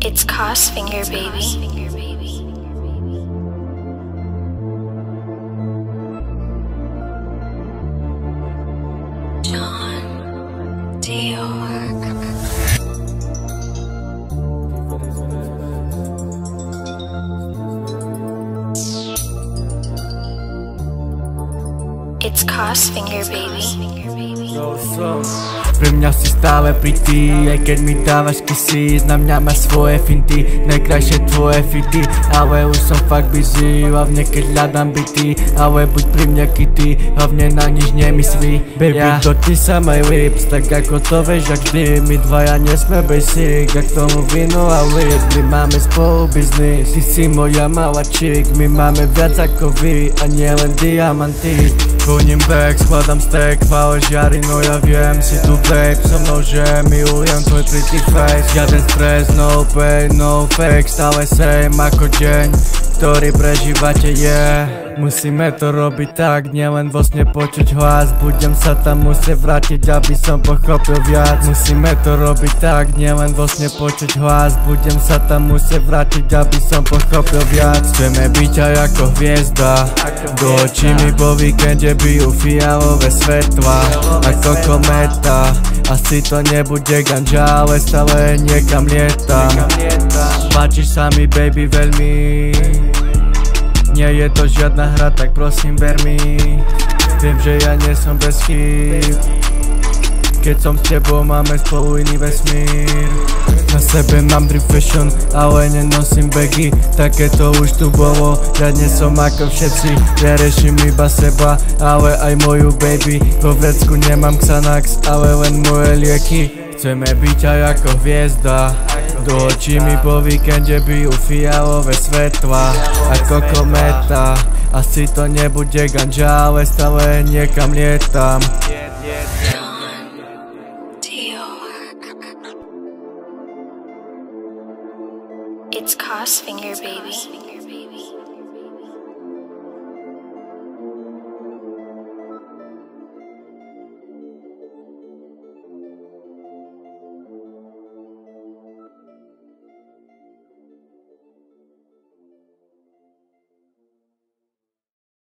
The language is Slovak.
It's Crossfinger, baby. John Dior. It's Crossfinger, baby. Pre mňa si stále pri ty, aj keď mi dávaš kisy. Na mňa máš svoje finty, najkrajšie tvoje fity. Ale už som fakt busy, hlavne keď hľadám byty. Ale buď pri mňa kitty, hlavne na nič nemyslí. Baby, dotkni sa my lips, tak ako to vieš jak vždy. My dvaja nesme basic, a k tomu víno a lip. My máme spolu biznis, ty si moja malá chick. My máme viac ako vy, a nie len diamanty. Voním back, skladám stack, chvále žiary, no ja viem. Si tu babe, so mnou že milujem tvoj pretty face. Žiaden stres, no pain, no fake. Stále same ako deň, ktorý prežívate, Musíme to robiť tak, nielen vo sne počuť hlas. Budem sa tam musieť vrátiť, aby som pochopil viac. Musíme to robiť tak, nielen vo sne počuť hlas. Budem sa tam musieť vrátiť, aby som pochopil viac. Chceme byť aj ako hviezda, do očí mi po víkende bijú fialové svetla. Ako kometa, asi to nebude ganža, ale stále niekam lietam. Páčiš sa mi baby veľmi, nie je to žiadna hra, tak prosím ver mi. Viem, že ja nie som bez chýb, keď som s tebou, máme spolu iný vesmír. Na sebe mám drip fashion, ale nenosím bagy. Takéto už tu bolo, ja nie som ako všetci. Ja riešim iba seba, ale aj moju baby. Vo vrecku nemám Xanax, ale len moje lieky. Chceme byť aj ako hviezda, do očí mi po víkende bijú fialové svetla. Ako kometa, asi to nebude ganža, ale stále niekam lietam. It's Crossfinger, baby.